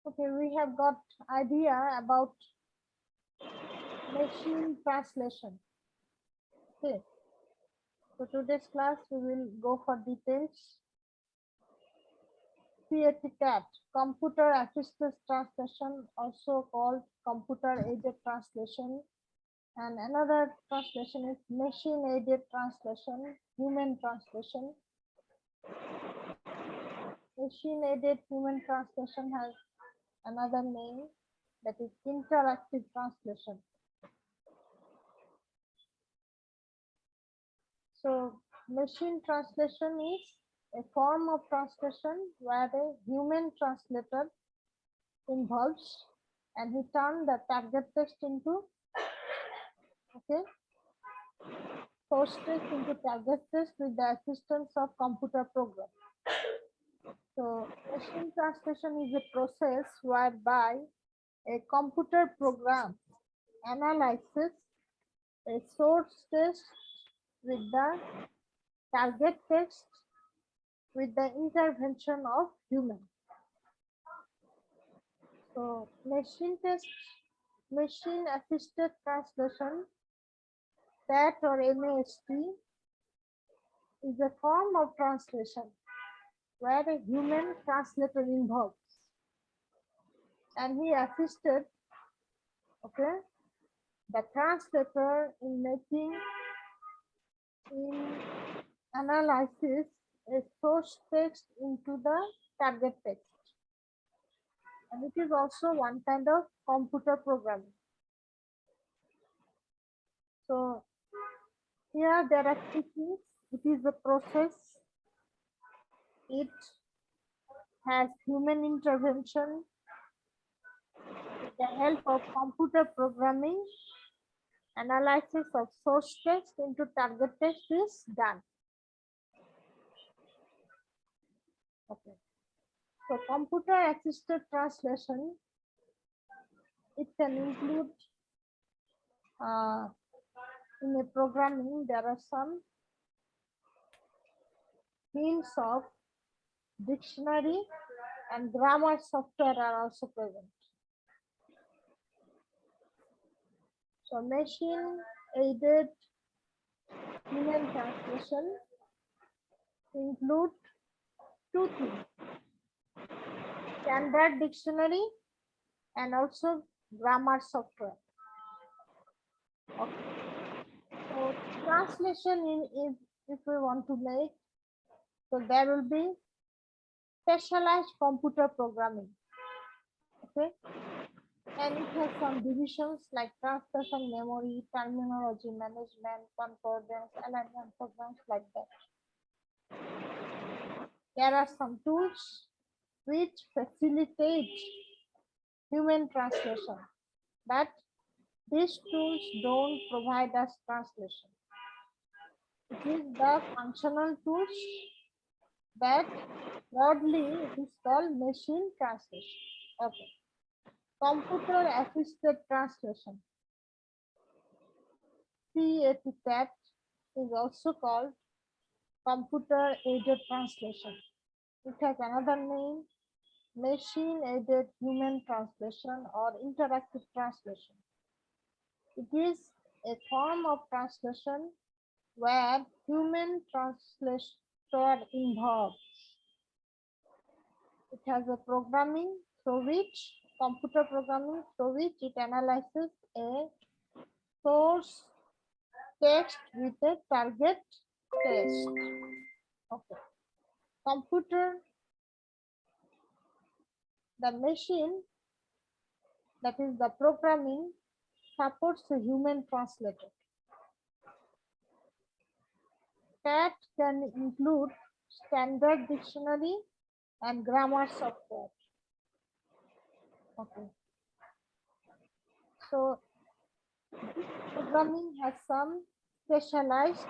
Okay, we have got idea about machine translation. Okay, so today's class we will go for details. CAT, computer assisted translation, also called computer aided translation, and another translation is machine aided translation, human translation. Machine aided human translation has another name, that is interactive translation. So machine translation is a form of translation where a human translator involves and he turned the target text into source text into target text with the assistance of computer program. So machine translation is a process whereby a computer program analyzes a source text with the target text with the intervention of human. So machine assisted translation, that or MAST, is a form of translation where a human translator involves and he assisted the translator in analysis a source text into the target text, and it is also one kind of computer programming. So here there are techniques. It is a process. It has human intervention. With the help of computer programming, analysis of source text into target text is done. Okay. So computer assisted translation, it can include in a programming there are some hints of dictionary and grammar software are also present. So machine aided human translation include two things: standard dictionary and also grammar software. Okay. So translation is, if we want to make, so there will be specialized computer programming. Okay. And it has some divisions like translation, memory, terminology management, concordance, alignment programs like that. There are some tools which facilitate human translation, but these tools don't provide us translation. It is the functional tools that broadly it is called machine translation. Okay. Computer assisted translation, CAT, is also called computer aided translation. It has another name, machine aided human translation or interactive translation. It is a form of translation where human translator involves. It has a programming through which, computer programming through which it analyzes a source text with a target text. Okay. Computer, the machine, that is the programming, supports a human translator. That can include standard dictionary and grammar software. Okay. So this programming has some specialized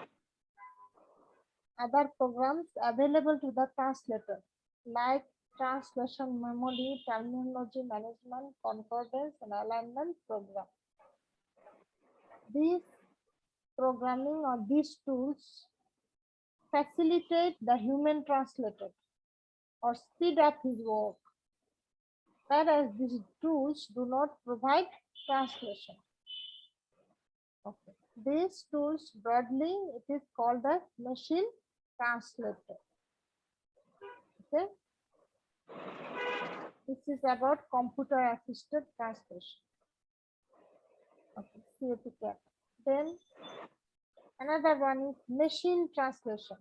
other programs available to the translator, like translation memory, terminology management, concordance, and alignment program. These programming or these tools facilitate the human translator or speed up his work. whereas these tools do not provide translation. Okay. These tools broadly it is called a machine translator. Okay. This is about computer assisted translation. Okay, CAT. Then another one is machine translation.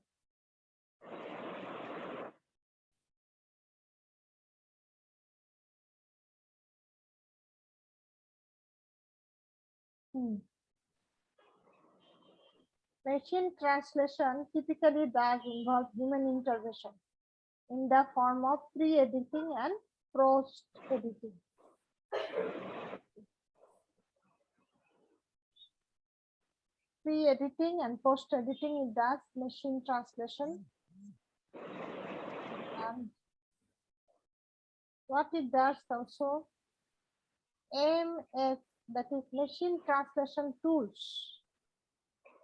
Machine translation typically does involve human intervention in the form of pre-editing and post-editing. Pre-editing and post-editing, it does machine translation. And what it does also, MS, that is machine translation tools,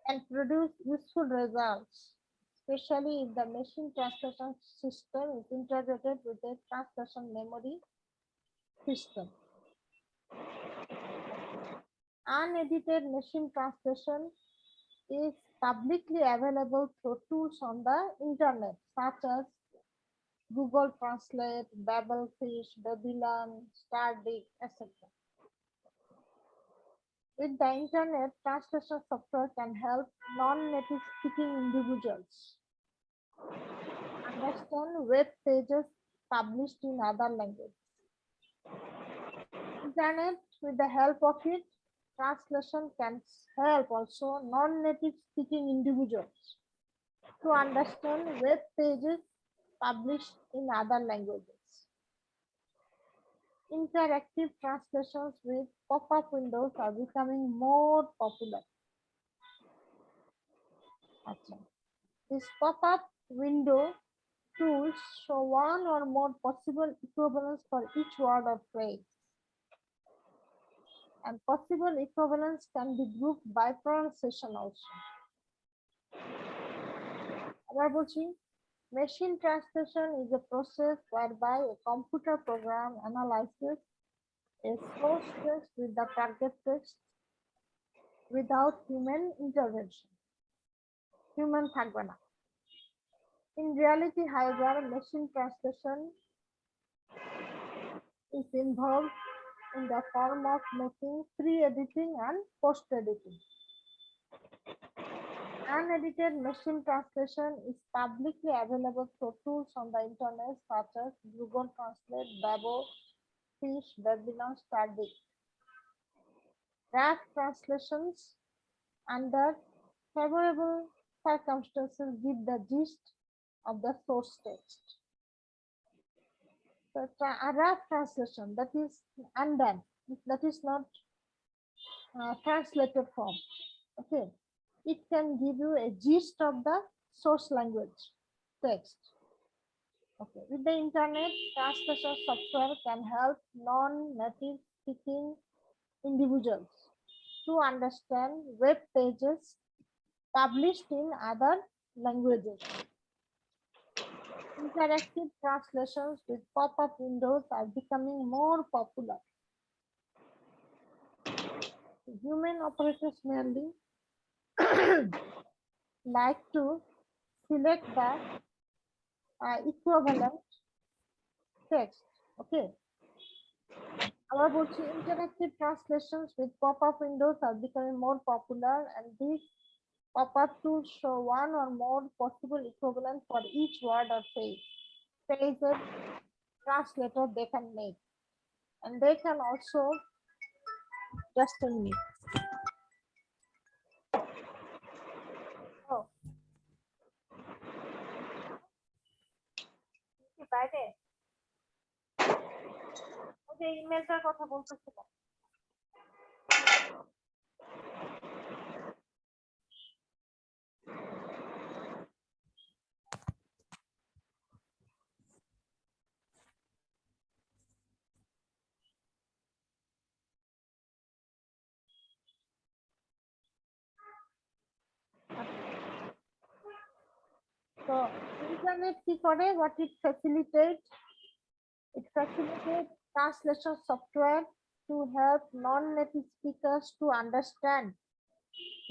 and produce useful results, especially if the machine translation system is integrated with a translation memory system. Unedited machine translation is publicly available through tools on the internet, such as Google Translate, Babelfish, Babylon, Stardic, etc. With the internet, translation software can help non-native speaking individuals understand web pages published in other languages. Internet, with the help of it, translation can help also non-native speaking individuals to understand web pages published in other languages. Interactive translations with pop-up windows are becoming more popular. This pop-up window tools show one or more possible equivalents for each word or phrase. And possible equivalents can be grouped by pronunciation also. Machine translation is a process whereby a computer program analyzes a source text with the target text without human intervention. Human থাকবে না. In reality, however, machine translation is involved in the form of making pre-editing and post-editing. Unedited machine translation is publicly available through tools on the internet such as Google Translate, Babelfish, Babylon, Stardic. Draft translations under favorable circumstances give the gist of the source text. So a rough translation, that is undone, that is not translated form. Okay, it can give you a gist of the source language text. Okay, with the internet, translation software can help non-native speaking individuals to understand web pages published in other languages. Interactive translations with pop-up windows are becoming more popular. Human operators merely like to select the equivalent text. Okay. Interactive translations with pop-up windows are becoming more popular, and these pop-up tools show one or more possible equivalent for each word or phrase that translator they can make. And they can also, just a minute. Oh. বাইরে ওই যে ইমেলটার কথা বলতেছি না So internet কি করে, what it facilitates translation software to help non-native speakers to understand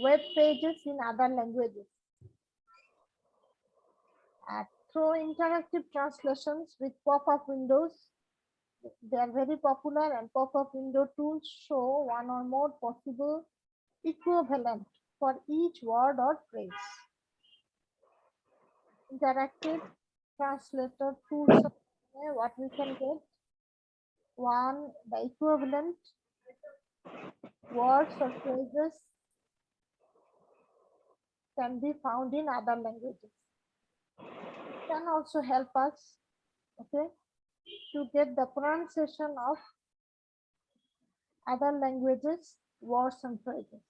web pages in other languages. Through interactive translations with pop-up windows, they are very popular, and pop-up window tools show one or more possible equivalent for each word or phrase. Interactive translator tools, what we can get: one, the equivalent words or phrases can be found in other languages. It can also help us, okay, to get the pronunciation of other languages words and phrases.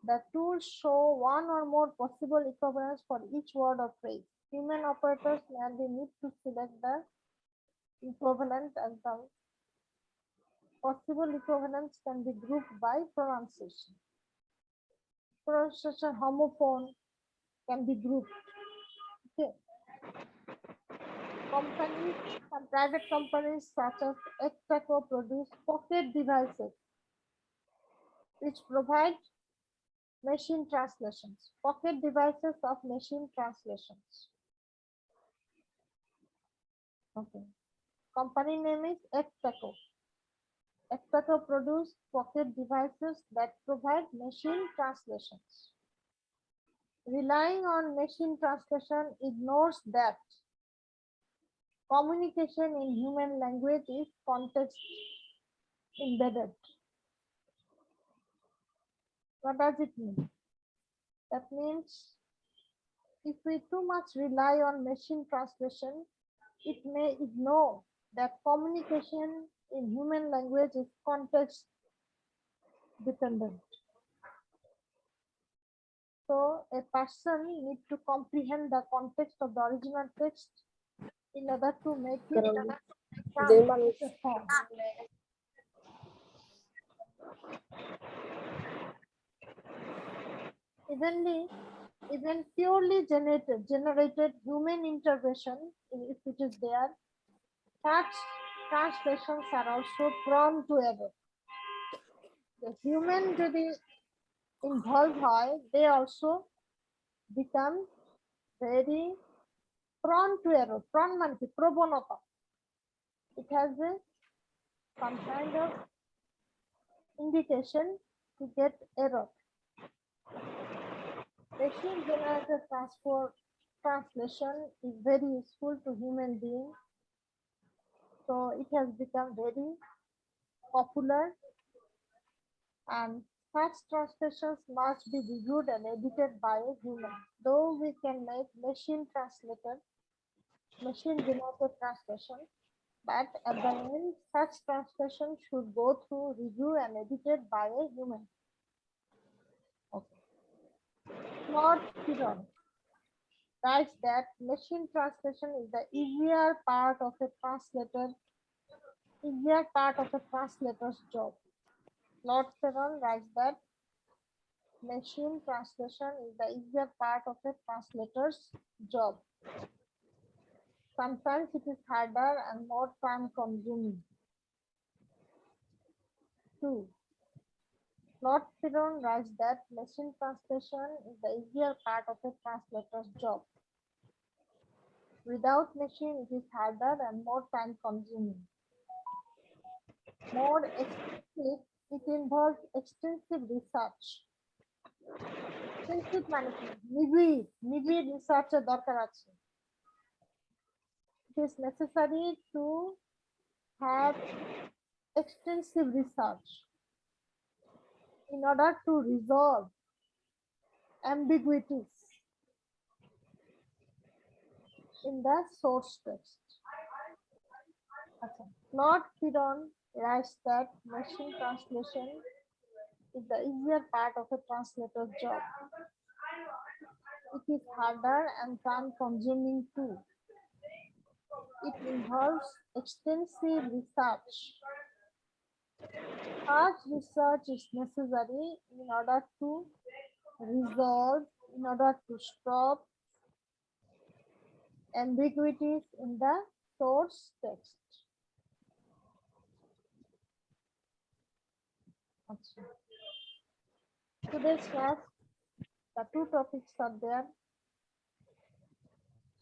The tools show one or more possible equivalents for each word or phrase. Human operators merely need to select the equivalent, and the possible equivalents can be grouped by pronunciation. Pronunciation homophone can be grouped. Okay. Companies, some private companies such as Extaco produce pocket devices which provide machine translations. Pocket devices of machine translations. Okay. Company name is Extaco. Extaco produce pocket devices that provide machine translations. Relying on machine translation ignores that communication in human language is context embedded. What does it mean? That means if we too much rely on machine translation, it may ignore that communication in human language is context dependent. So a person needs to comprehend the context of the original text in order to make it a form. Even purely generated human intervention, if it is there, such translations are also prone to error. The human যদি involved হয়, they also become very prone to error. Prone মানে কি? প্রবণতা. It has some kind of indication to get error. Machine generated translation is very useful to human beings. So it has become very popular, and such translations must be reviewed and edited by a human. Though we can make machine generated translation, but at the end, such translation should go through review and edited by a human. Okay. Claude Piron writes that machine translation is the easier part of a translator's job. Claude Piron writes that machine translation is the easier part of a translator's job. Sometimes it is harder and more time consuming. 2. Claude Piron writes that machine translation is the easier part of a translator's job. Without machine, it is harder and more time consuming. More extensive, it involves extensive research. Extensive মানে কি? নিবিড় রিসার্চের দরকার আছে. It is necessary to have extensive research in order to resolve ambiguities in the source text. Claude Piron writes that machine translation is the easier part of a translator's job. It is harder and time consuming too. It involves extensive research. Such research is necessary in order to resolve, in order to stop ambiguities in the source text. Today's class, the two topics are there.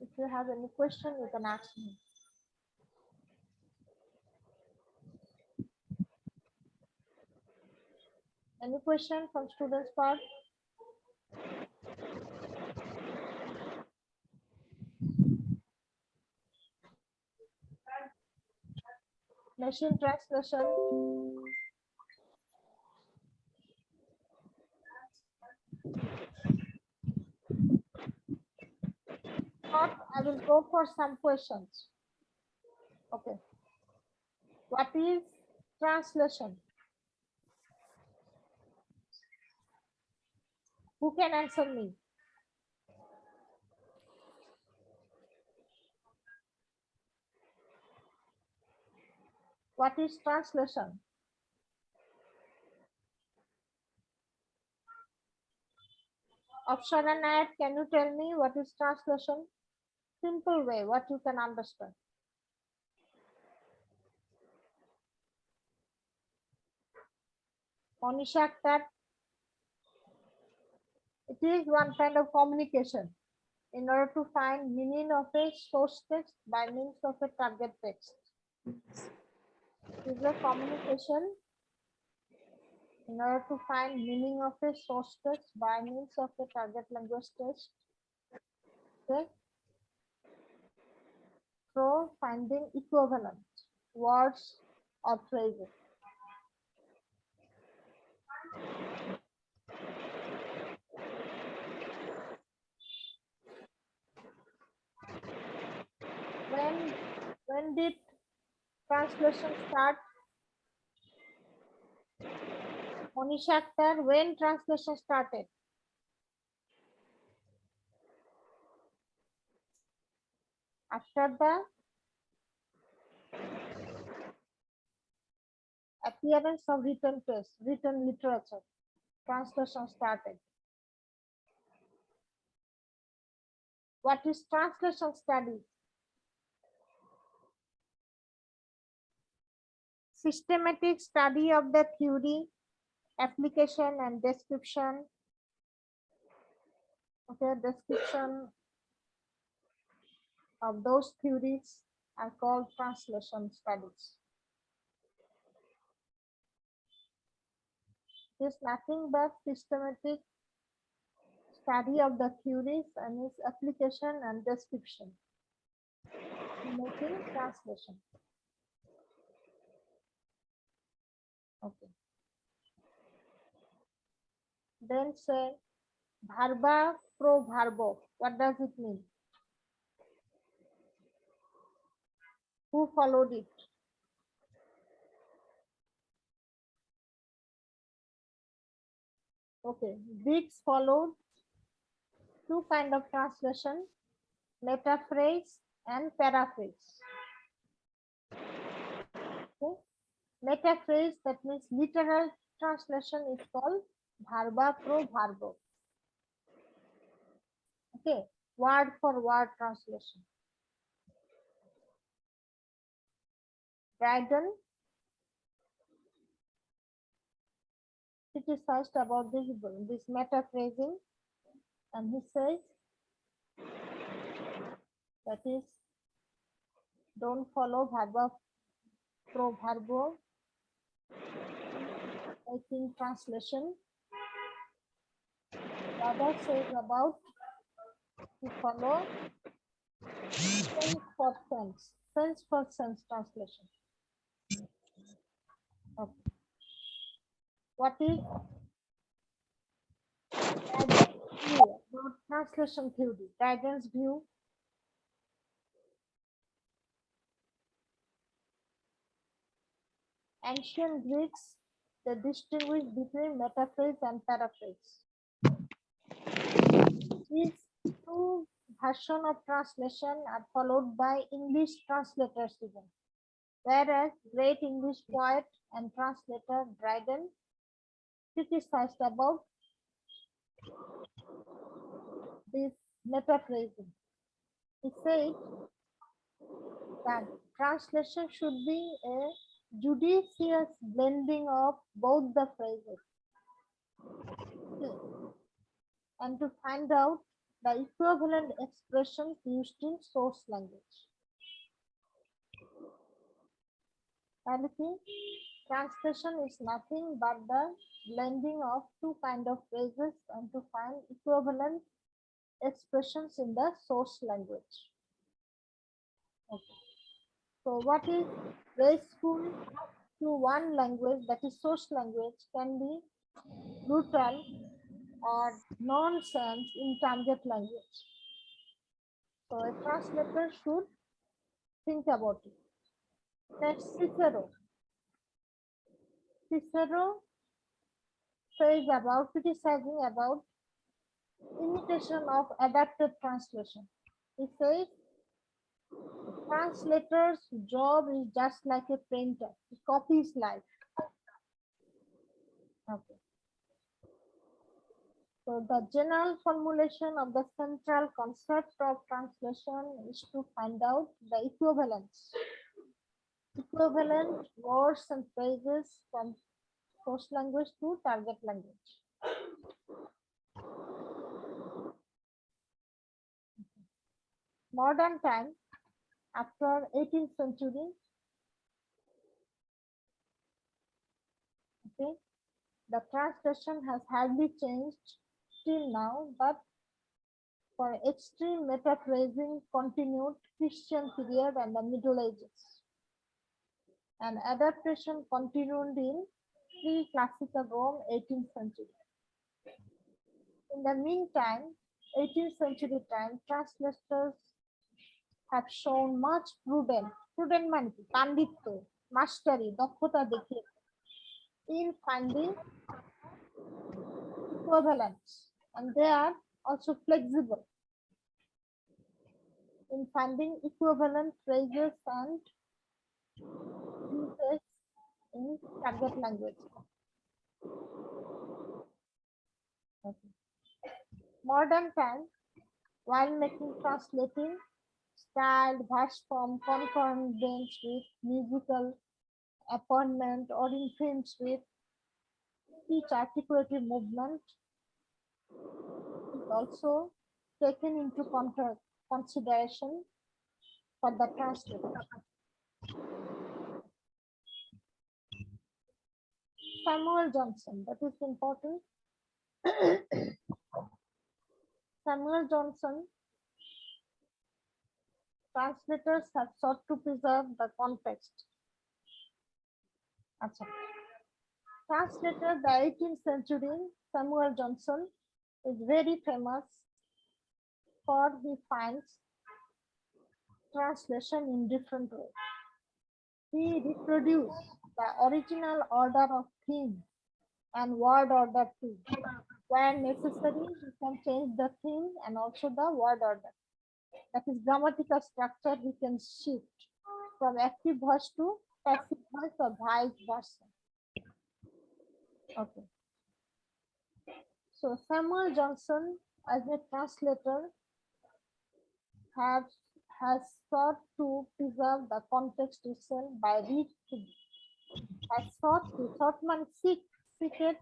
If you have any question, you can ask me. Any question from students' part? Machine translation. I will go for some questions. Okay. What is translation? Who can answer me? What is translation? Option and add, can you tell me what is translation? Simple way, what you can understand. Monisha Akhtar, it is one kind of communication in order to find meaning of a source text by means of a target text. It is a communication in order to find meaning of a source text by means of a target language text. Okay. So finding equivalent words or phrases. When did translation start? Monisha Akhtar, when translation started? After the appearance of written text, written literature, translation started. What is translation study? Systematic study of the theory, application and description. Okay, description of those theories are called translation studies. It is nothing but systematic study of the theories and its application and description in making translation. Okay. Then say verba pro verbo. What does it mean? Who followed it? Okay, Greeks followed two kind of translation, metaphrase and paraphrase. Okay. Metaphrase, that means literal translation, is called verba pro verbo. Okay, word for word translation. Dryden criticized about this metaphrasing, and he says that is, don't follow verba pro verbo in translation. The other says about to follow sense for sense translation. Okay. What is view about translation theory? Dryden's view. Ancient Greeks, they distinguish between metaphrase and paraphrase. These two versions of translation are followed by English translators even. Whereas great English poet and translator Dryden criticized about this metaphrasing. He said that translation should be a judicious blending of both the phrases. Okay. And to find out the equivalent expressions used in source language. And translation is nothing but the blending of two kind of phrases and to find equivalent expressions in the source language. Okay. So what is graceful to one language, that is source language, can be brutal or nonsense in target language. So a translator should think about it. Next, Cicero. Cicero says about criticizing about imitation of adapted translation. He says translator's job is just like a printer. He copies life. Okay. So the general formulation of the central concept of translation is to find out the equivalence. Equivalent words and phrases from source language to target language. Modern time, after 18th century, okay, the translation has hardly changed till now, but for extreme metaphrasing continued Christian period and the Middle Ages. And adaptation continued in pre-classical Rome, 18th century. In the meantime, 18th century time, translators have shown much prudent মানে কি পাণ্ডিত্য mastery দক্ষতা দেখিয়ে in finding equivalence, and they are also flexible in finding equivalent phrases and uses in target language. Okay. Modern time, while making translating styled verse form concordance with musical appointment or in films with speech articulative movement is also taken into consideration for the translator. Samuel Johnson, that is important. Samuel Johnson, translators have sought to preserve the context. Achha. Translator, the 18th century, Samuel Johnson, is very famous for he finds translation in different ways. He reproduced the original order of theme and word order too. Where necessary, you can change the theme and also the word order. That is grammatical structure we can shift from active voice to passive voice or vice versa. Okay. So Samuel Johnson, as a translator, has sought to preserve the context itself by sought মানে seeked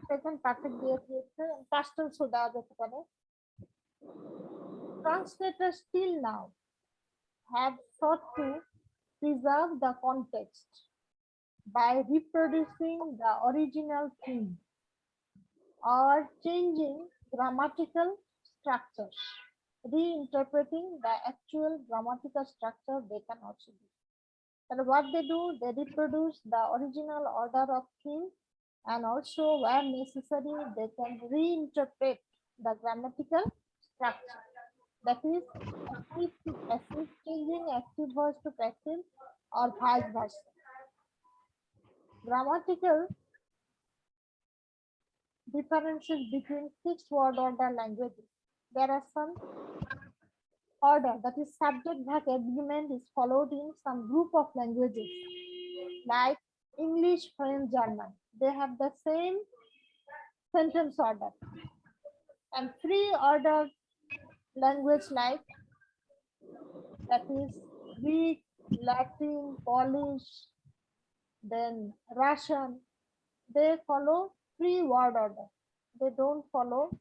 second perfect দিয়ে দিয়েছে past tense ও দেওয়া যেতে পারে translators still now have sought to preserve the context by reproducing the original theme or changing grammatical structures, reinterpreting the actual grammatical structure they can also do. And what they do, they reproduce the original order of theme and also where necessary, they can reinterpret the grammatical structure. That is active to passive, changing active voice to passive or vice versa. Grammatical differences between fixed word order languages. There are some order, that is subject verb agreement is followed in some group of languages like English, French, German. They have the same sentence order. And free order language like that is Greek, Latin, Polish, then Russian. They follow free word order. They don't follow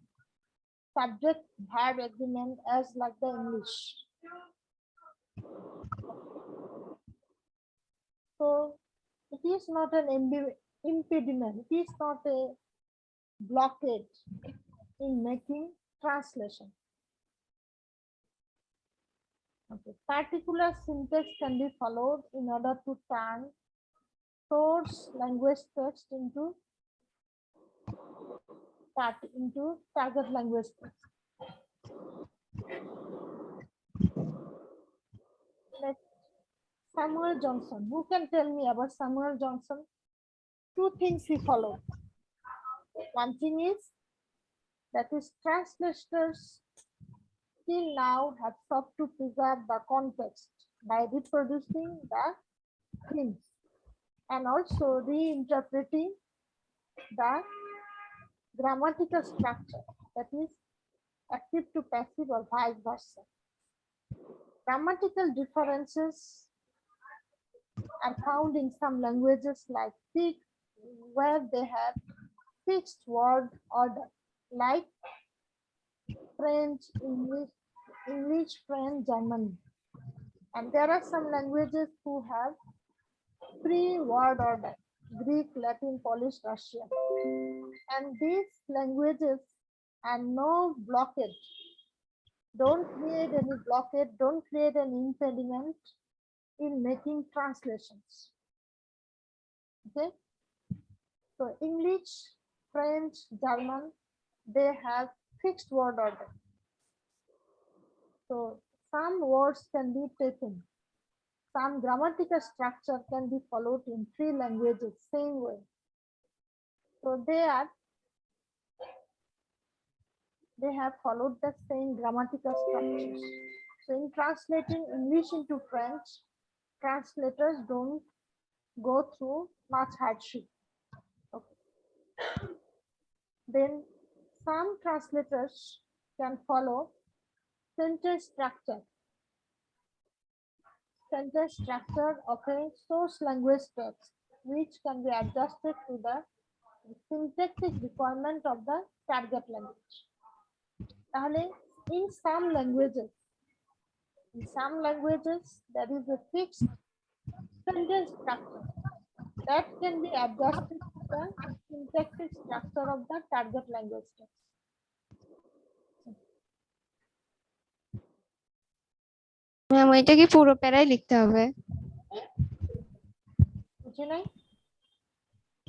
subject verb agreement as like the English. So it is not an impediment. It is not a blockade in making translation. Okay. Particular syntax can be followed in order to turn source language text into target language text. Next, Samuel Johnson. Who can tell me about Samuel Johnson? Two things he followed. One thing is that is translators till now have sought to preserve the context by reproducing the themes and also reinterpreting the grammatical structure, that is active to passive or vice versa. Grammatical differences are found in some languages like Greek, where they have fixed word order, like French, English, French, German. And there are some languages who have free word order, Greek, Latin, Polish, Russian. And these languages are no blockage. Don't create any blockade, don't create an impediment in making translations. Okay. So English, French, German, they have fixed word order. So some words can be taken. Some grammatical structure can be followed in three languages, same way. So they have followed the same grammatical structures. So in translating English into French, translators don't go through much hardship. Okay. Then some translators can follow sentence structure. Sentence structure of a source language text, which can be adjusted to the syntactic requirement of the target language. In some languages, there is a fixed sentence structure that can be adjusted to the syntactic structure of the target language text. Ma'am এটা কি পুরো প্যারাই লিখতে হবে? বুঝি নাই?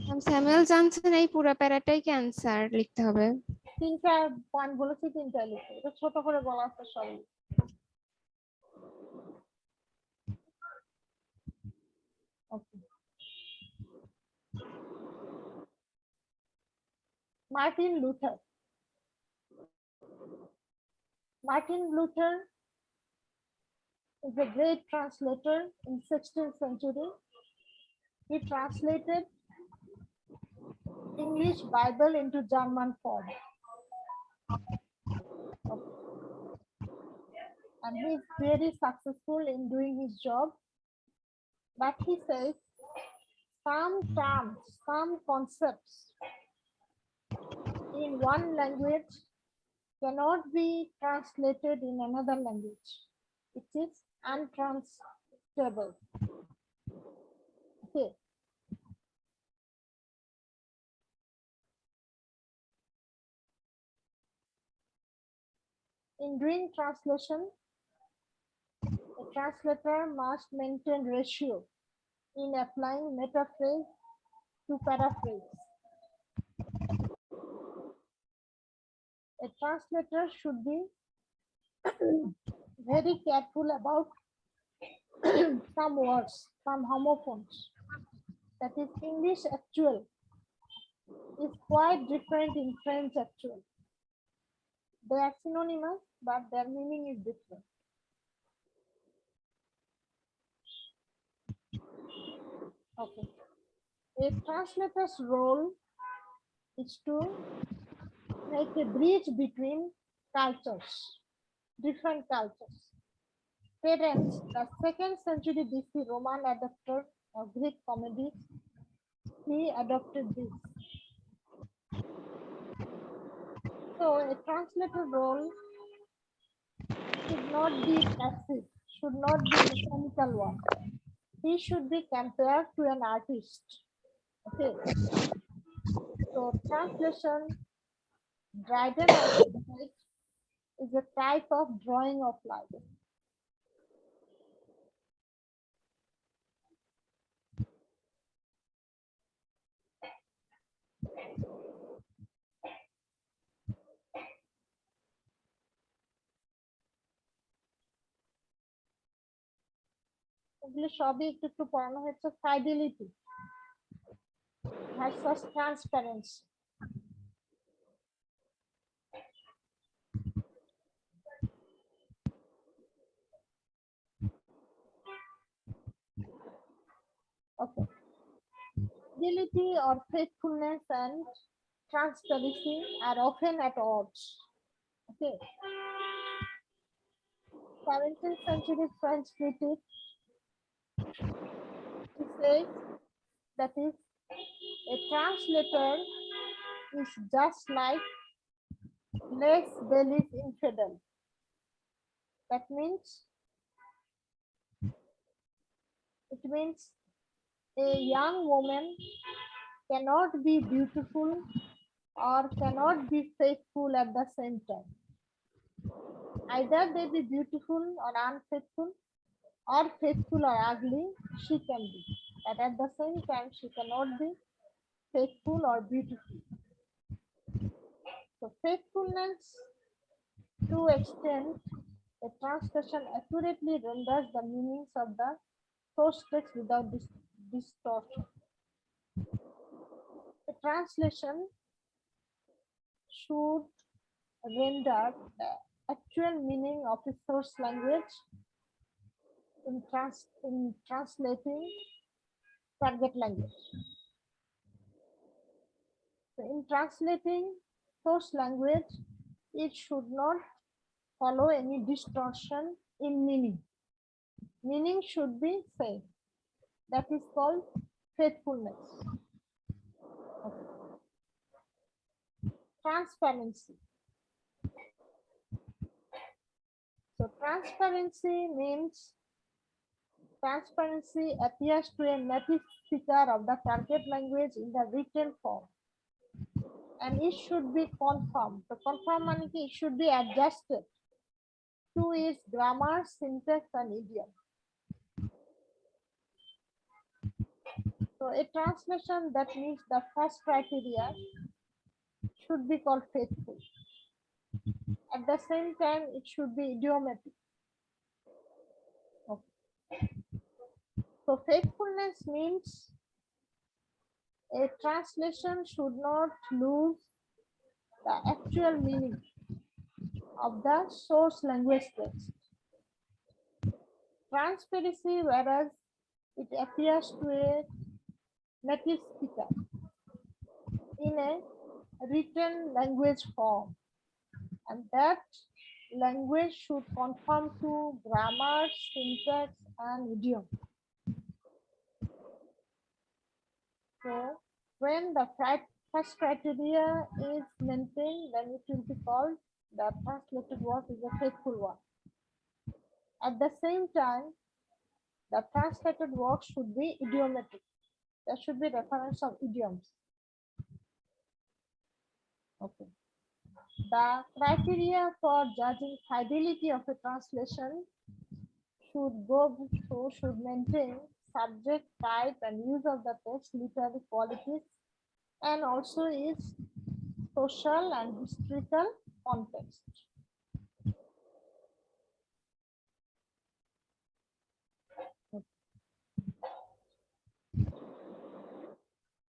Ma'am Samuel Johnson এই পুরো প্যারাটাই কি অ্যানসার লিখতে হবে? তিনটা পয়েন্ট বলেছি, তিনটা লিখতে। এটা ছোট করে বলা আছে সব। ওকে। Martin Luther. Martin Luther is a great translator in 16th century. He translated English Bible into German form. Okay. And he is very successful in doing his job. But he says some terms, some concepts in one language cannot be translated in another language. It is untranslatable. Okay. In doing translation, a translator must maintain ratio in applying metaphrase to paraphrase. A translator should be very careful about some words, some homophones. That is, English actual is quite different in French actual. They are synonymous, but their meaning is different. Okay. A translator's role is to make a bridge between cultures, different cultures. Terence, the 2nd century BC Roman adapter of Greek comedies, he adopted this. So a translator role should not be passive, should not be mechanical one. He should be compared to an artist. Okay. So translation, Dryden also said, is a type of drawing of life. এগুলো সবই একটু একটু পড়ানো হচ্ছে fidelity versus transparency. Okay. Fidelity or faithfulness and transparency are often at odds. Okay. 17th century French critic, he says that is a translator is just like Les Bellis infidel. That means it means a young woman cannot be beautiful or cannot be faithful at the same time. Either they be beautiful or unfaithful, or faithful or ugly, she can be. But at the same time, she cannot be faithful or beautiful. So faithfulness, to extent a translation accurately renders the meanings of the source text without distortion. A translation should render the actual meaning of a source language in translating target language. So in translating source language, it should not follow any distortion in meaning. Meaning should be same. That is called faithfulness. Okay. Transparency. So transparency means transparency appears to a native speaker of the target language in the written form. And it should be confirmed. So confirm means it should be adjusted to its grammar, syntax, and idiom. So a translation that meets the first criteria should be called faithful. At the same time, it should be idiomatic. Okay. So faithfulness means a translation should not lose the actual meaning of the source language text. Transparency, whereas it appears to a native speaker in a written language form, and that language should conform to grammar, syntax, and idiom. So when the first criteria is maintained, then it will be called the translated work is a faithful one. At the same time, the translated work should be idiomatic. There should be reference of idioms. Okay. The criteria for judging fidelity of a translation should maintain subject, type, and use of the text, literary qualities, and also its social and historical context.